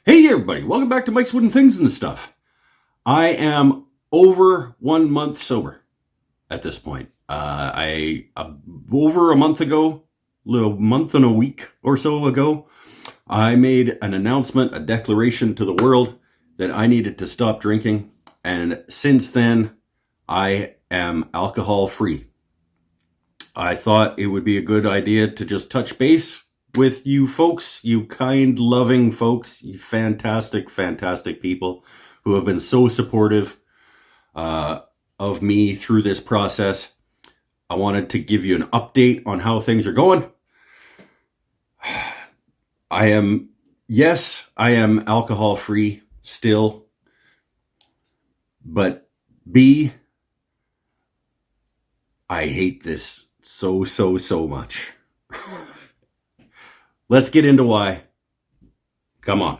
Hey everybody, welcome back to Mike's Wooden Things and Stuff. I am over 1 month sober at this point. Over a month ago, a month and a week or so ago, I made an announcement, a declaration to the world that I needed to stop drinking. And since then, I am alcohol free. I thought it would be a good idea to just touch base with you folks, you kind, loving folks, you fantastic, fantastic people who have been so supportive of me through this process. I wanted to give you an update on how things are going. I am alcohol free still, but B, I hate this so much. Let's get into why. Come on.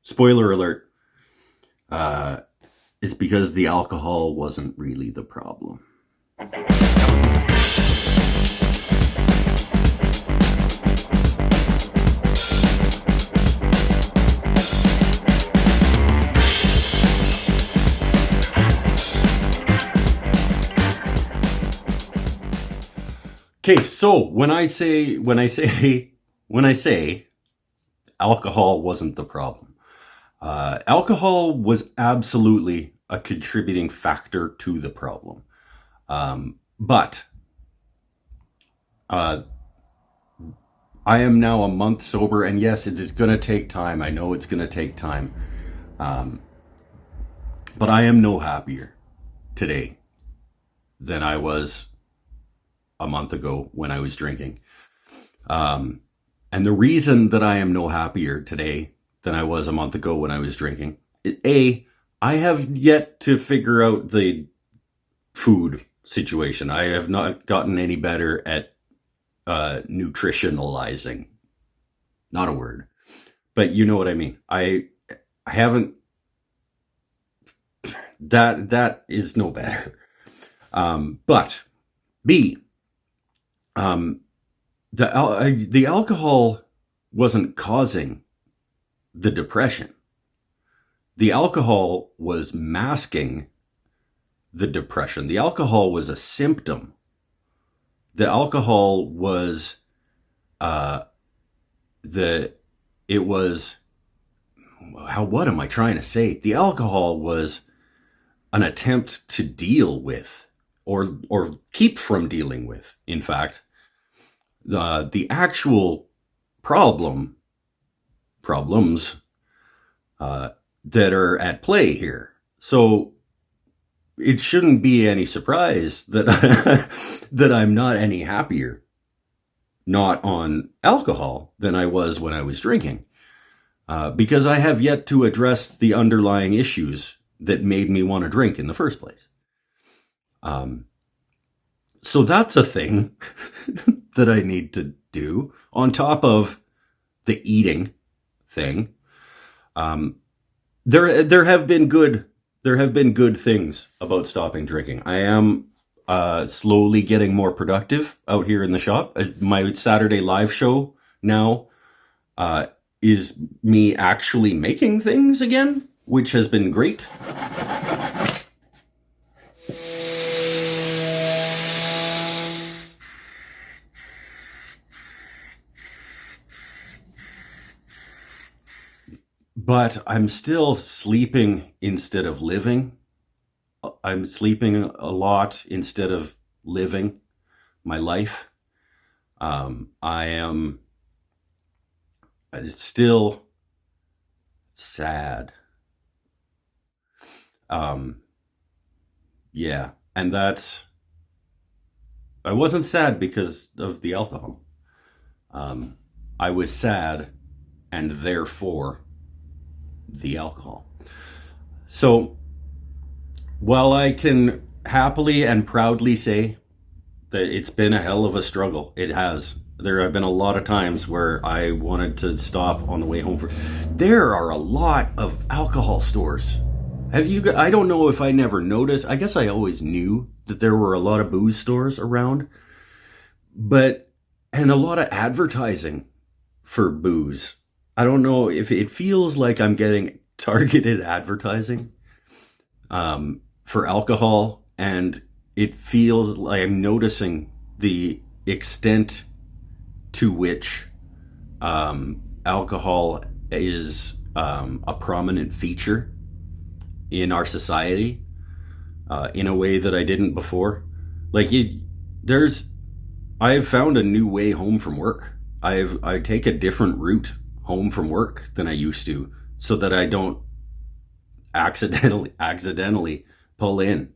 Spoiler alert. It's because the alcohol wasn't really the problem. Okay, so when I say alcohol wasn't the problem, alcohol was absolutely a contributing factor to the problem. But I am now a month sober, and yes, it is going to take time. I know it's going to take time. But I am no happier today than I was a month ago when I was drinking. And the reason that I am no happier today than I was a month ago when I was drinking, I have yet to figure out the food situation. I have not gotten any better at nutritionalizing. Not a word, but you know what I mean. I haven't, that is no better. But B, the alcohol wasn't causing the depression. The alcohol was masking the depression. The alcohol was a symptom. The alcohol was, what am I trying to say? The alcohol was an attempt to deal with, or keep from dealing with, in fact, the actual problems that are at play here. So it shouldn't be any surprise that that I'm not any happier not on alcohol than I was when I was drinking, because I have yet to address the underlying issues that made me want to drink in the first place. So that's a thing that I need to do on top of the eating thing. There have been good things about stopping drinking. I am slowly getting more productive out here in the shop. My Saturday live show now is me actually making things again, which has been great. But I'm still sleeping instead of living. I'm sleeping a lot instead of living my life. I am still sad. Yeah, and I wasn't sad because of the alcohol. I was sad, and therefore the alcohol. So while I can happily and proudly say that it's been a hell of a struggle, it has. There have been a lot of times where I wanted to stop on the way home. There are a lot of alcohol stores. I don't know if I never noticed. I guess I always knew that there were a lot of booze stores around, and a lot of advertising for booze. I don't know if it feels like I'm getting targeted advertising for alcohol, and it feels like I'm noticing the extent to which alcohol is a prominent feature in our society in a way that I didn't before. Like I've found a new way home from work. I take a different route home from work than I used to, so that I don't accidentally pull in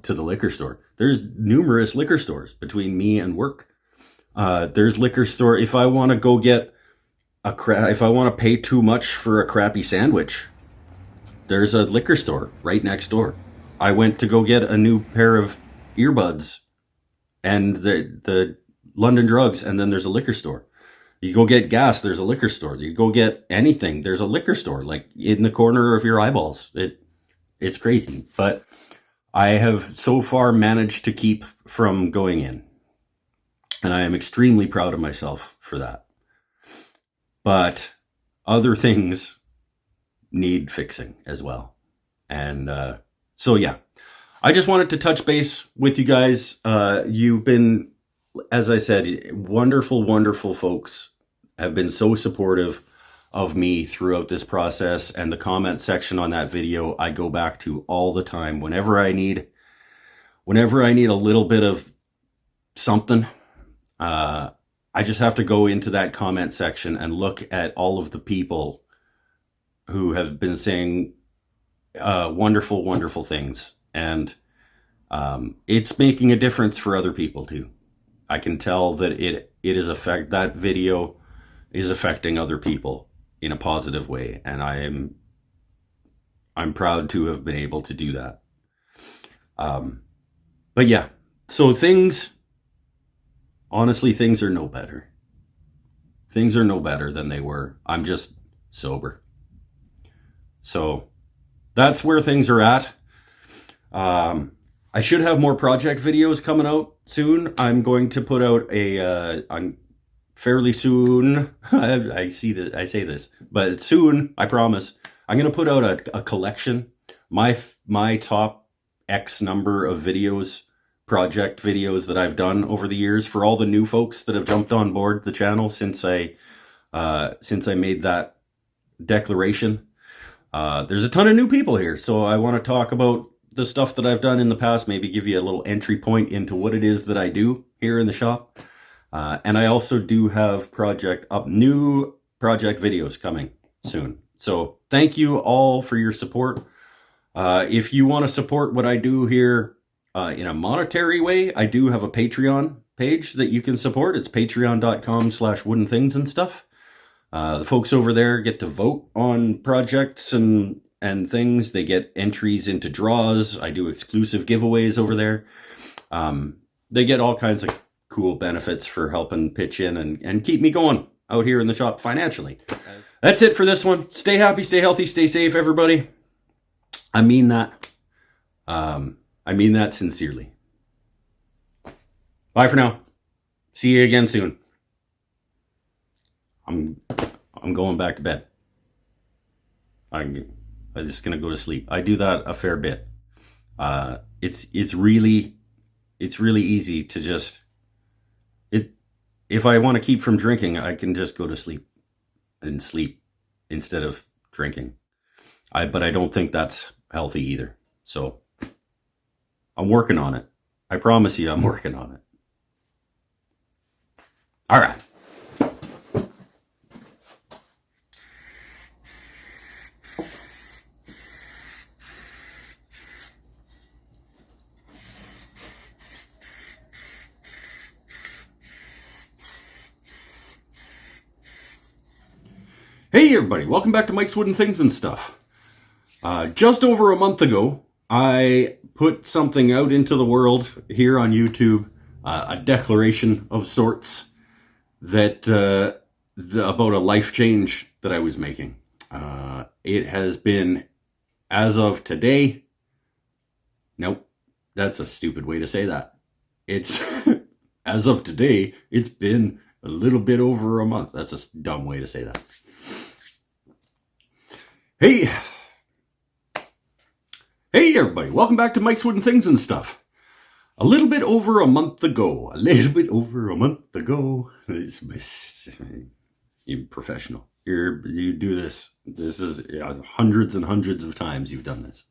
to the liquor store. There's numerous liquor stores between me and work. There's liquor store if I want to go get if I want to pay too much for a crappy sandwich. There's a liquor store right next door. I went to go get a new pair of earbuds and the London Drugs, and then there's a liquor store. You go get gas, there's a liquor store. You go get anything, there's a liquor store, like in the corner of your eyeballs. It's crazy, but I have so far managed to keep from going in, and I am extremely proud of myself for that. But other things need fixing as well. And so, yeah, I just wanted to touch base with you guys. You've been, as I said, wonderful, wonderful folks have been so supportive of me throughout this process, and the comment section on that video I go back to all the time. Whenever I need a little bit of something, I just have to go into that comment section and look at all of the people who have been saying wonderful, wonderful things. And it's making a difference for other people too. I can tell that that video is affecting other people in a positive way. And I'm proud to have been able to do that. But yeah, so honestly, things are no better. Things are no better than they were. I'm just sober. So that's where things are at. I should have more project videos coming out soon. I'm going to put out I'm fairly soon. I say this, but soon, I promise. I'm going to put out a collection. My top X number of videos, project videos that I've done over the years, for all the new folks that have jumped on board the channel since I made that declaration. There's a ton of new people here, so I want to talk about the stuff that I've done in the past, maybe give you a little entry point into what it is that I do here in the shop. And I also do have new project videos coming soon. So thank you all for your support. If you want to support what I do here in a monetary way, I do have a Patreon page that you can support. It's patreon.com/woodenthings and stuff. The folks over there get to vote on projects and things. They get entries into draws. I do exclusive giveaways over there. They get all kinds of cool benefits for helping pitch in and keep me going out here in the shop financially. That's it for this one. Stay happy, stay healthy, stay safe, everybody. I mean that. I mean that sincerely. Bye for now. See you again soon. I'm going back to bed. I'm just gonna go to sleep. I do that a fair bit. It's really easy to just if I want to keep from drinking, I can just go to sleep and sleep instead of drinking. But I don't think that's healthy either. So I'm working on it. I promise you, I'm working on it. All right. Hey everybody, welcome back to Mike's Wooden Things and Stuff. Just over a month ago, I put something out into the world here on YouTube, a declaration of sorts that about a life change that I was making. It has been, as of today, nope, that's a stupid way to say that. It's, as of today, it's been a little bit over a month. That's a dumb way to say that. Hey, hey everybody, welcome back to Mike's Wooden Things and Stuff. A little bit over a month ago, you're professional. You do this. This is hundreds and hundreds of times you've done this.